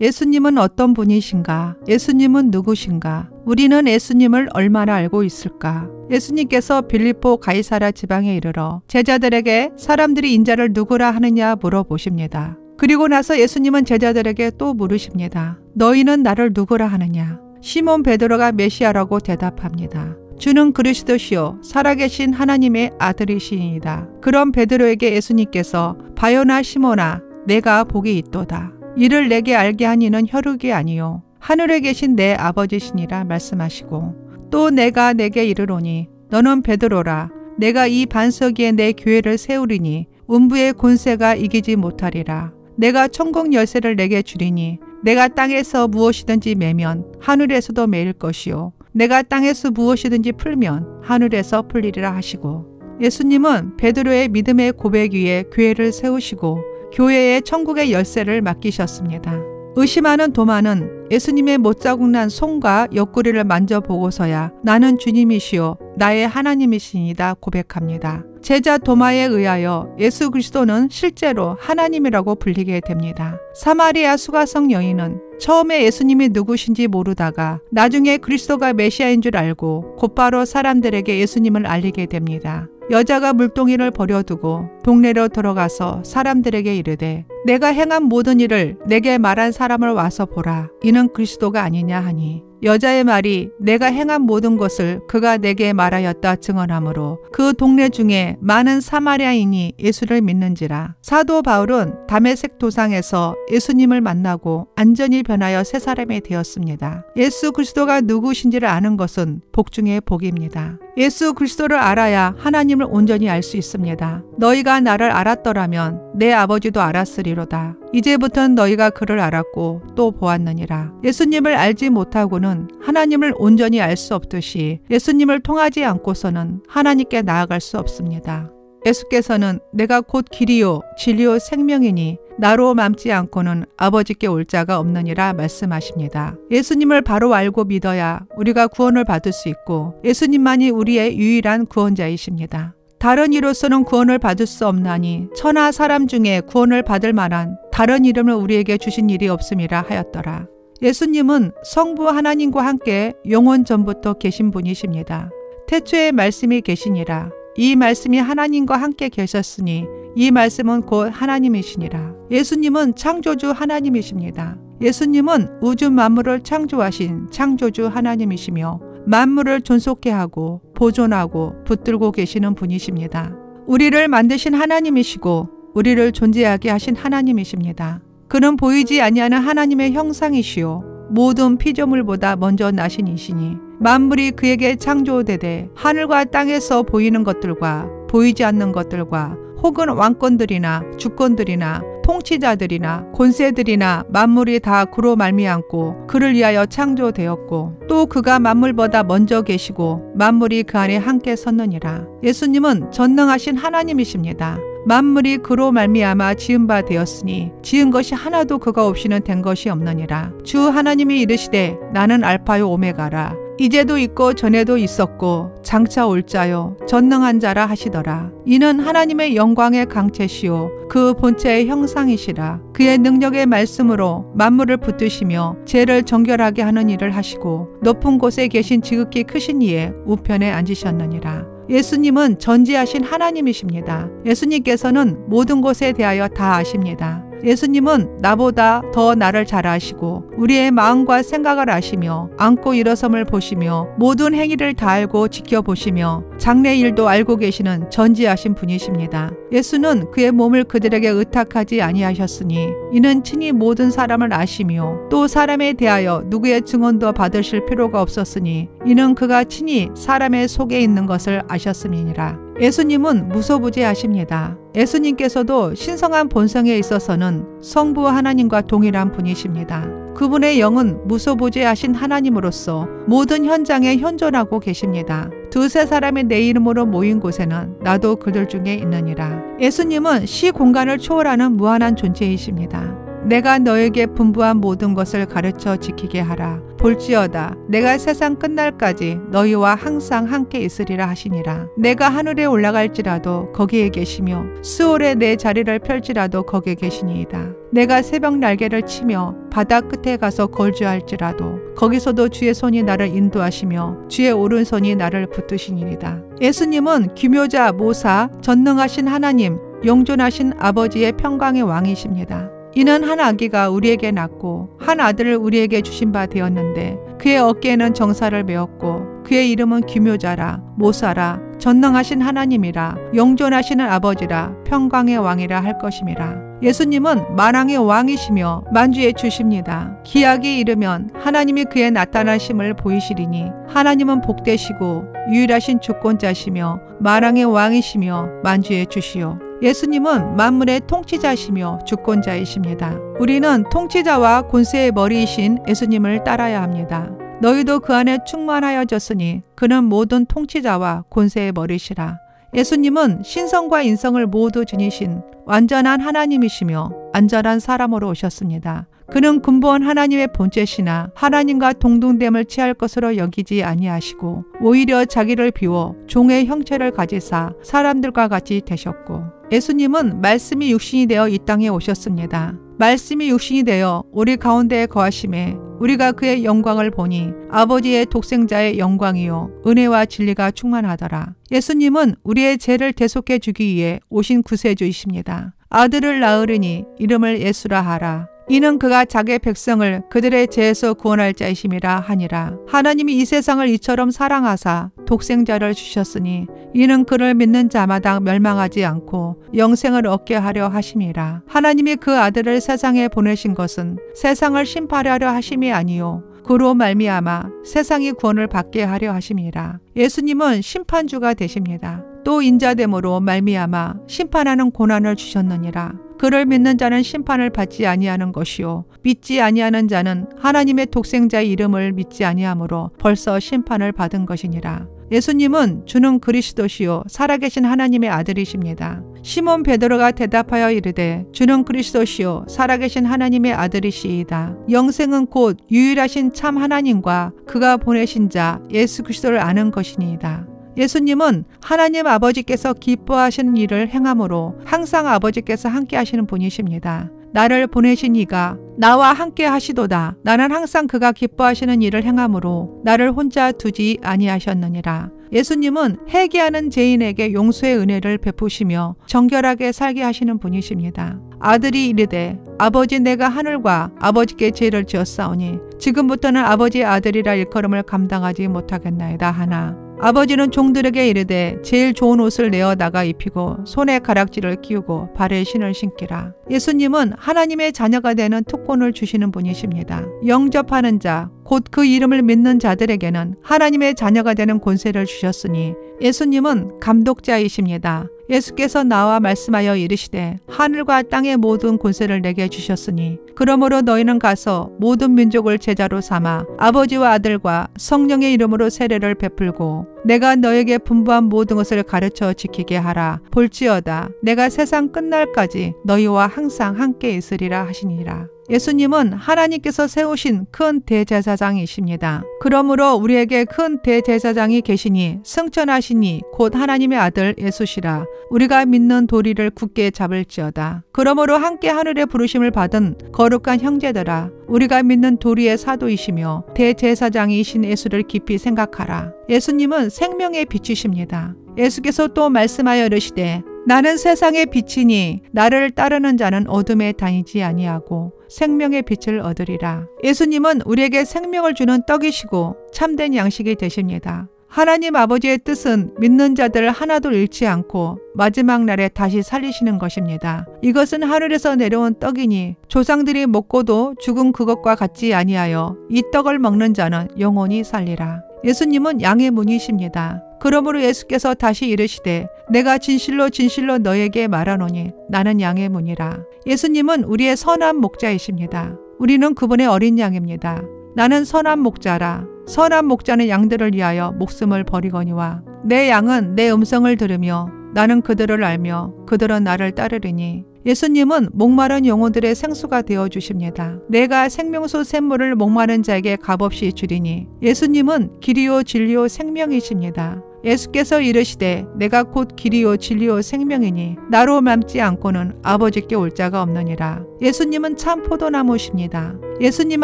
예수님은 어떤 분이신가? 예수님은 누구신가? 우리는 예수님을 얼마나 알고 있을까? 예수님께서 빌립보 가이사랴 지방에 이르러 제자들에게 사람들이 인자를 누구라 하느냐 물어보십니다. 그리고 나서 예수님은 제자들에게 또 물으십니다. 너희는 나를 누구라 하느냐? 시몬 베드로가 메시아라고 대답합니다. 주는 그리스도시요 살아계신 하나님의 아들이시니이다. 그런 베드로에게 예수님께서 바요나 시몬아 내가 복이 있도다. 이를 내게 알게 한 이는 혈육이 아니요 하늘에 계신 내 아버지시니라 말씀하시고 또 내가 내게 이르노니 너는 베드로라. 내가 이 반석 위에 내 교회를 세우리니 음부의 권세가 이기지 못하리라. 내가 천국 열쇠를 내게 주리니 내가 땅에서 무엇이든지 매면 하늘에서도 매일 것이요 내가 땅에서 무엇이든지 풀면 하늘에서 풀리리라 하시고 예수님은 베드로의 믿음의 고백 위에 교회를 세우시고 교회에 천국의 열쇠를 맡기셨습니다. 의심하는 도마는 예수님의 못자국 난 손과 옆구리를 만져보고서야 나는 주님이시요 나의 하나님이시니다 고백합니다. 제자 도마에 의하여 예수 그리스도는 실제로 하나님이라고 불리게 됩니다. 사마리아 수가성 여인은 처음에 예수님이 누구신지 모르다가 나중에 그리스도가 메시아인 줄 알고 곧바로 사람들에게 예수님을 알리게 됩니다. 여자가 물동이를 버려두고 동네로 들어가서 사람들에게 이르되 내가 행한 모든 일을 내게 말한 사람을 와서 보라. 이는 그리스도가 아니냐 하니 여자의 말이 내가 행한 모든 것을 그가 내게 말하였다 증언하므로 그 동네 중에 많은 사마리아인이 예수를 믿는지라. 사도 바울은 다메섹 도상에서 예수님을 만나고 완전히 변하여 새 사람이 되었습니다. 예수 그리스도가 누구신지를 아는 것은 복 중에 복입니다. 예수 그리스도를 알아야 하나님을 온전히 알 수 있습니다. 너희가 나를 알았더라면 내 아버지도 알았으리로다. 이제부터는 너희가 그를 알았고 또 보았느니라. 예수님을 알지 못하고는 하나님을 온전히 알 수 없듯이 예수님을 통하지 않고서는 하나님께 나아갈 수 없습니다. 예수께서는 내가 곧 길이요 진리요 생명이니 나로 맘지 않고는 아버지께 올 자가 없느니라 말씀하십니다. 예수님을 바로 알고 믿어야 우리가 구원을 받을 수 있고 예수님만이 우리의 유일한 구원자이십니다. 다른 이로서는 구원을 받을 수 없나니 천하 사람 중에 구원을 받을 만한 다른 이름을 우리에게 주신 일이 없음이라 하였더라. 예수님은 성부 하나님과 함께 영원 전부터 계신 분이십니다. 태초에 말씀이 계시니라. 이 말씀이 하나님과 함께 계셨으니 이 말씀은 곧 하나님이시니라. 예수님은 창조주 하나님이십니다. 예수님은 우주 만물을 창조하신 창조주 하나님이시며 만물을 존속케 하고 보존하고 붙들고 계시는 분이십니다. 우리를 만드신 하나님이시고 우리를 존재하게 하신 하나님이십니다. 그는 보이지 아니하는 하나님의 형상이시요 모든 피조물보다 먼저 나신 이시니 만물이 그에게 창조되되 하늘과 땅에서 보이는 것들과 보이지 않는 것들과 혹은 왕권들이나 주권들이나 통치자들이나 권세들이나 만물이 다 그로 말미암고 그를 위하여 창조되었고 또 그가 만물보다 먼저 계시고 만물이 그 안에 함께 섰느니라. 예수님은 전능하신 하나님이십니다. 만물이 그로 말미암아 지은 바 되었으니 지은 것이 하나도 그가 없이는 된 것이 없느니라. 주 하나님이 이르시되 나는 알파요 오메가라. 이제도 있고 전에도 있었고 장차 올 자요 전능한 자라 하시더라. 이는 하나님의 영광의 강체시요 그 본체의 형상이시라. 그의 능력의 말씀으로 만물을 붙드시며 죄를 정결하게 하는 일을 하시고 높은 곳에 계신 지극히 크신 이의 우편에 앉으셨느니라. 예수님은 전지하신 하나님이십니다. 예수님께서는 모든 것에 대하여 다 아십니다. 예수님은 나보다 더 나를 잘 아시고 우리의 마음과 생각을 아시며 앉고 일어섬을 보시며 모든 행위를 다 알고 지켜보시며 장래 일도 알고 계시는 전지하신 분이십니다. 예수는 그의 몸을 그들에게 의탁하지 아니하셨으니 이는 친히 모든 사람을 아시며 또 사람에 대하여 누구의 증언도 받으실 필요가 없었으니 이는 그가 친히 사람의 속에 있는 것을 아셨음이니라. 예수님은 무소부재하십니다. 예수님께서도 신성한 본성에 있어서는 성부 하나님과 동일한 분이십니다. 그분의 영은 무소부재하신 하나님으로서 모든 현장에 현존하고 계십니다. 두세 사람이 내 이름으로 모인 곳에는 나도 그들 중에 있느니라. 예수님은 시 공간을 초월하는 무한한 존재이십니다. 내가 너에게 분부한 모든 것을 가르쳐 지키게 하라. 볼지어다 내가 세상 끝날까지 너희와 항상 함께 있으리라 하시니라. 내가 하늘에 올라갈지라도 거기에 계시며 수월에 내 자리를 펼지라도 거기에 계시니이다. 내가 새벽 날개를 치며 바다 끝에 가서 거주할지라도 거기서도 주의 손이 나를 인도하시며 주의 오른손이 나를 붙드시니이다. 예수님은 규묘자 모사 전능하신 하나님 영존하신 아버지의 평강의 왕이십니다. 이는 한 아기가 우리에게 낳고 한 아들을 우리에게 주신 바 되었는데 그의 어깨에는 정사를 메었고 그의 이름은 규묘자라 모사라 전능하신 하나님이라 영존하시는 아버지라 평강의 왕이라 할 것임이라. 예수님은 만왕의 왕이시며 만주의 주십니다. 기약이 이르면 하나님이 그의 나타나심을 보이시리니 하나님은 복되시고 유일하신 주권자시며 만왕의 왕이시며 만주의 주시요. 예수님은 만물의 통치자시며 주권자이십니다. 우리는 통치자와 권세의 머리이신 예수님을 따라야 합니다. 너희도 그 안에 충만하여졌으니 그는 모든 통치자와 권세의 머리시라. 예수님은 신성과 인성을 모두 지니신 완전한 하나님이시며 완전한 사람으로 오셨습니다. 그는 근본 하나님의 본체시나 하나님과 동등됨을 취할 것으로 여기지 아니하시고 오히려 자기를 비워 종의 형체를 가지사 사람들과 같이 되셨고 예수님은 말씀이 육신이 되어 이 땅에 오셨습니다. 말씀이 육신이 되어 우리 가운데에 거하심에 우리가 그의 영광을 보니 아버지의 독생자의 영광이요 은혜와 진리가 충만하더라. 예수님은 우리의 죄를 대속해 주기 위해 오신 구세주이십니다. 아들을 낳으리니 이름을 예수라 하라. 이는 그가 자기의 백성을 그들의 죄에서 구원할 자이심이라 하니라. 하나님이 이 세상을 이처럼 사랑하사 독생자를 주셨으니 이는 그를 믿는 자마다 멸망하지 않고 영생을 얻게 하려 하심이라. 하나님이 그 아들을 세상에 보내신 것은 세상을 심판하려 하심이 아니요 그로 말미암아 세상이 구원을 받게 하려 하심이라. 예수님은 심판주가 되십니다. 또 인자됨으로 말미암아 심판하는 고난을 주셨느니라. 그를 믿는 자는 심판을 받지 아니하는 것이요 믿지 아니하는 자는 하나님의 독생자의 이름을 믿지 아니하므로 벌써 심판을 받은 것이니라. 예수님은 주는 그리스도시요 살아계신 하나님의 아들이십니다. 시몬 베드로가 대답하여 이르되 주는 그리스도시요 살아계신 하나님의 아들이시이다. 영생은 곧 유일하신 참 하나님과 그가 보내신 자 예수 그리스도를 아는 것이니이다. 예수님은 하나님 아버지께서 기뻐하시는 일을 행함으로 항상 아버지께서 함께 하시는 분이십니다. 나를 보내신 이가 나와 함께 하시도다. 나는 항상 그가 기뻐하시는 일을 행함으로 나를 혼자 두지 아니하셨느니라. 예수님은 회개하는 죄인에게 용서의 은혜를 베푸시며 정결하게 살게 하시는 분이십니다. 아들이 이르되 아버지 내가 하늘과 아버지께 죄를 지었사오니 지금부터는 아버지의 아들이라 일컬음을 감당하지 못하겠나이다 하나 아버지는 종들에게 이르되 제일 좋은 옷을 내어 나가 입히고 손에 가락지를 끼우고 발에 신을 신기라. 예수님은 하나님의 자녀가 되는 특권을 주시는 분이십니다. 영접하는 자, 곧 그 이름을 믿는 자들에게는 하나님의 자녀가 되는 권세를 주셨으니 예수님은 감독자이십니다. 예수께서 나와 말씀하여 이르시되 하늘과 땅의 모든 권세를 내게 주셨으니 그러므로 너희는 가서 모든 민족을 제자로 삼아 아버지와 아들과 성령의 이름으로 세례를 베풀고 내가 너에게 분부한 모든 것을 가르쳐 지키게 하라. 볼지어다 내가 세상 끝날까지 너희와 항상 함께 있으리라 하시니라. 예수님은 하나님께서 세우신 큰 대제사장이십니다. 그러므로 우리에게 큰 대제사장이 계시니 승천하시니 곧 하나님의 아들 예수시라. 우리가 믿는 도리를 굳게 잡을지어다. 그러므로 함께 하늘의 부르심을 받은 거룩한 형제들아 우리가 믿는 도리의 사도이시며 대제사장이신 예수를 깊이 생각하라. 예수님은 생명의 빛이십니다. 예수께서 또 말씀하여 이르시되 나는 세상의 빛이니 나를 따르는 자는 어둠에 다니지 아니하고 생명의 빛을 얻으리라. 예수님은 우리에게 생명을 주는 떡이시고 참된 양식이 되십니다. 하나님 아버지의 뜻은 믿는 자들 하나도 잃지 않고 마지막 날에 다시 살리시는 것입니다. 이것은 하늘에서 내려온 떡이니 조상들이 먹고도 죽은 그것과 같지 아니하여 이 떡을 먹는 자는 영원히 살리라. 예수님은 양의 문이십니다. 그러므로 예수께서 다시 이르시되 내가 진실로 진실로 너에게 말하노니 나는 양의 문이라. 예수님은 우리의 선한 목자이십니다. 우리는 그분의 어린 양입니다. 나는 선한 목자라. 선한 목자는 양들을 위하여 목숨을 버리거니와 내 양은 내 음성을 들으며 나는 그들을 알며 그들은 나를 따르리니. 예수님은 목마른 영혼들의 생수가 되어 주십니다. 내가 생명수 샘물을 목마른 자에게 값없이 주리니. 예수님은 길이요 진리요 생명이십니다. 예수께서 이르시되 내가 곧 길이요 진리요 생명이니 나로 맘지 않고는 아버지께 올 자가 없느니라. 예수님은 참 포도나무십니다. 예수님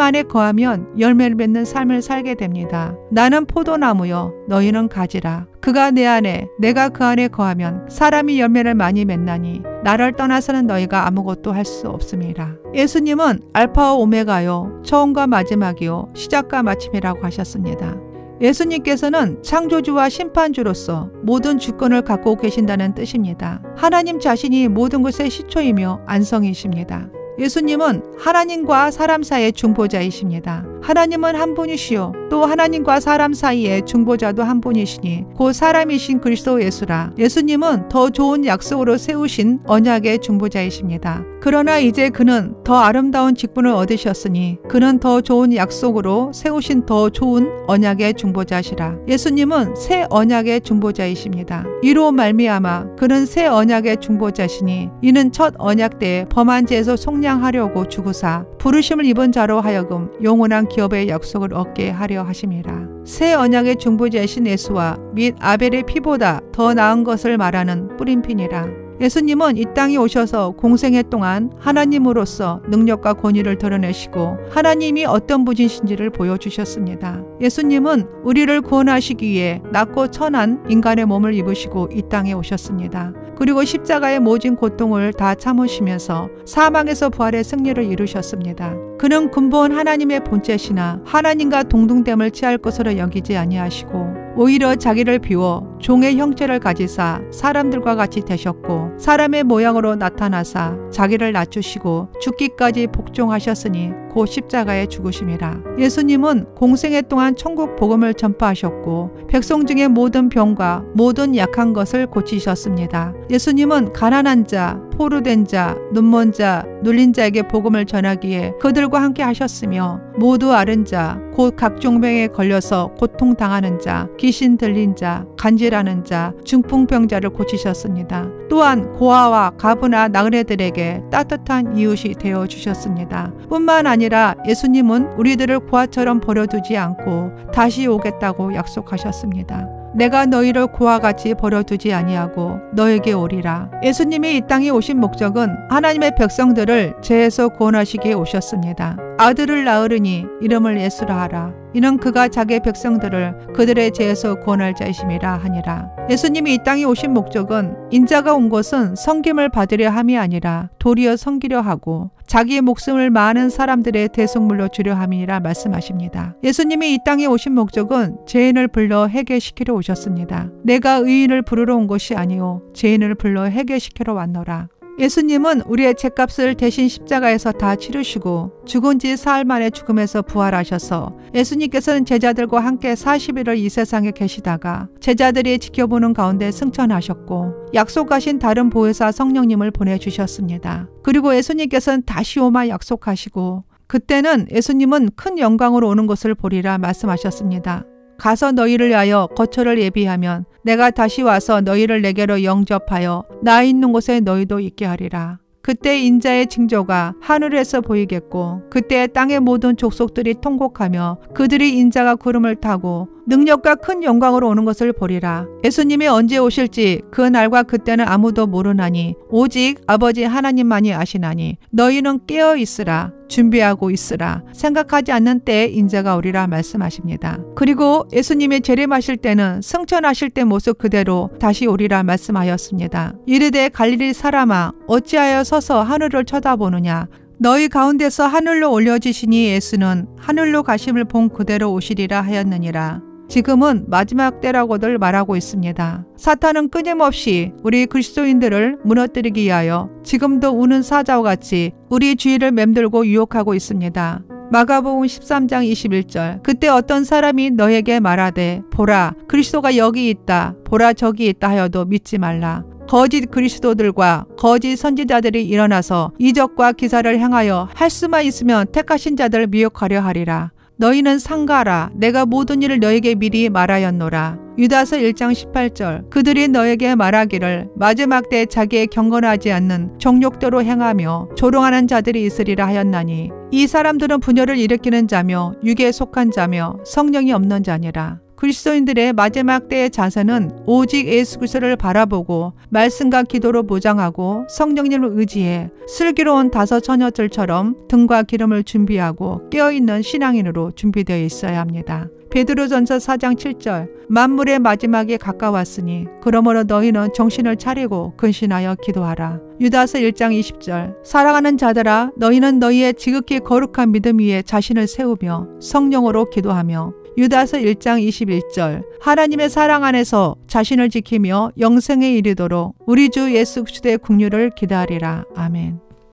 안에 거하면 열매를 맺는 삶을 살게 됩니다. 나는 포도나무요 너희는 가지라. 그가 내 안에 내가 그 안에 거하면 사람이 열매를 많이 맺나니 나를 떠나서는 너희가 아무것도 할 수 없음이라. 예수님은 알파와 오메가요 처음과 마지막이요 시작과 마침이라고 하셨습니다. 예수님께서는 창조주와 심판주로서 모든 주권을 갖고 계신다는 뜻입니다. 하나님 자신이 모든 것의 시초이며 안성이십니다. 예수님은 하나님과 사람 사이의 중보자이십니다. 하나님은 한 분이시요 또 하나님과 사람 사이의 중보자도 한 분이시니 곧 사람이신 그리스도 예수라. 예수님은 더 좋은 약속으로 세우신 언약의 중보자이십니다. 그러나 이제 그는 더 아름다운 직분을 얻으셨으니 그는 더 좋은 약속으로 세우신 더 좋은 언약의 중보자시라. 예수님은 새 언약의 중보자이십니다. 이로 말미암아 그는 새 언약의 중보자시니 이는 첫 언약 때에 범한 죄에서 속량하려고 주구사 부르심을 입은 자로 하여금 영원한 기업의 약속을 얻게 하려 하심이라. 새 언약의 중보자이신 예수와 및 아벨의 피보다 더 나은 것을 말하는 뿌림핀이라. 예수님은 이 땅에 오셔서 공생애 동안 하나님으로서 능력과 권위를 드러내시고 하나님이 어떤 분이신지를 보여주셨습니다. 예수님은 우리를 구원하시기 위해 낮고 천한 인간의 몸을 입으시고 이 땅에 오셨습니다. 그리고 십자가의 모진 고통을 다 참으시면서 사망에서 부활의 승리를 이루셨습니다. 그는 근본 하나님의 본체시나 하나님과 동등됨을 취할 것으로 여기지 아니하시고 오히려 자기를 비워 종의 형체를 가지사 사람들과 같이 되셨고 사람의 모양으로 나타나사 자기를 낮추시고 죽기까지 복종하셨으니 곧 십자가에 죽으심이라. 예수님은 공생애 동안 천국 복음을 전파하셨고 백성 중의 모든 병과 모든 약한 것을 고치셨습니다. 예수님은 가난한 자, 포로된 자, 눈먼 자, 눌린 자에게 복음을 전하기에 그들과 함께 하셨으며 모두 앓은 자, 곧 각종 병에 걸려서 고통당하는 자, 귀신 들린 자, 간질하는 자, 중풍병자를 고치셨습니다. 또한 고아와 가부나 나그네들에게 따뜻한 이웃이 되어 주셨습니다. 뿐만 아니라 예수님은 우리들을 고아처럼 버려두지 않고 다시 오겠다고 약속하셨습니다. 내가 너희를 고와 같이 버려두지 아니하고 너에게 오리라. 예수님이 이 땅에 오신 목적은 하나님의 백성들을 죄에서 구원하시기에 오셨습니다. 아들을 낳으리니 이름을 예수라 하라. 이는 그가 자기의 백성들을 그들의 죄에서 구원할 자이심이라 하니라. 예수님이 이 땅에 오신 목적은 인자가 온 것은 섬김을 받으려 함이 아니라 도리어 섬기려 하고 자기의 목숨을 많은 사람들의 대속물로 주려 함이라 말씀하십니다. 예수님이 이 땅에 오신 목적은 죄인을 불러 회개시키러 오셨습니다. 내가 의인을 부르러 온 것이 아니오 죄인을 불러 회개시키러 왔노라. 예수님은 우리의 죄값을 대신 십자가에서 다 치르시고 죽은 지 사흘 만에 죽음에서 부활하셔서 예수님께서는 제자들과 함께 40일을 이 세상에 계시다가 제자들이 지켜보는 가운데 승천하셨고 약속하신 다른 보혜사 성령님을 보내주셨습니다. 그리고 예수님께서는 다시 오마 약속하시고 그때는 예수님은 큰 영광으로 오는 것을 보리라 말씀하셨습니다. 가서 너희를 위하여 거처를 예비하면 내가 다시 와서 너희를 내게로 영접하여 나 있는 곳에 너희도 있게 하리라. 그때 인자의 징조가 하늘에서 보이겠고 그때 땅의 모든 족속들이 통곡하며 그들이 인자가 구름을 타고 능력과 큰 영광으로 오는 것을 보리라. 예수님이 언제 오실지 그 날과 그때는 아무도 모르나니 오직 아버지 하나님만이 아시나니 너희는 깨어 있으라. 준비하고 있으라. 생각하지 않는 때에 인자가 오리라 말씀하십니다. 그리고 예수님이 재림하실 때는 승천하실 때 모습 그대로 다시 오리라 말씀하였습니다. 이르되 갈릴리 사람아 어찌하여 서서 하늘을 쳐다보느냐. 너희 가운데서 하늘로 올려지시니 예수는 하늘로 가심을 본 그대로 오시리라 하였느니라. 지금은 마지막 때라고들 말하고 있습니다. 사탄은 끊임없이 우리 그리스도인들을 무너뜨리기 위하여 지금도 우는 사자와 같이 우리 주위를 맴돌고 유혹하고 있습니다. 마가복음 13장 21절 그때 어떤 사람이 너에게 말하되 보라 그리스도가 여기 있다 보라 저기 있다 하여도 믿지 말라. 거짓 그리스도들과 거짓 선지자들이 일어나서 이적과 기사를 행하여 할 수만 있으면 택하신 자들을 미혹하려 하리라. 너희는 상가라. 내가 모든 일을 너에게 미리 말하였노라. 유다서 1장 18절. 그들이 너에게 말하기를 마지막 때 자기의 경건하지 않는 정욕대로 행하며 조롱하는 자들이 있으리라 하였나니 이 사람들은 분열을 일으키는 자며 육에 속한 자며 성령이 없는 자니라. 그리스도인들의 마지막 때의 자세는 오직 예수 그리스도를 바라보고 말씀과 기도로 보장하고 성령님을 의지해 슬기로운 다섯 처녀들처럼 등과 기름을 준비하고 깨어있는 신앙인으로 준비되어 있어야 합니다. 베드로전서 4장 7절. 만물의 마지막이 가까웠으니 그러므로 너희는 정신을 차리고 근신하여 기도하라. 유다서 1장 20절. 사랑하는 자들아 너희는 너희의 지극히 거룩한 믿음 위에 자신을 세우며 성령으로 기도하며 유다서 1장 21절. 하나님의 사랑 안에서 자신을 지키며 영생에 이르도록 우리 주 예수 그리스도의 긍휼을 기다리라. 아멘.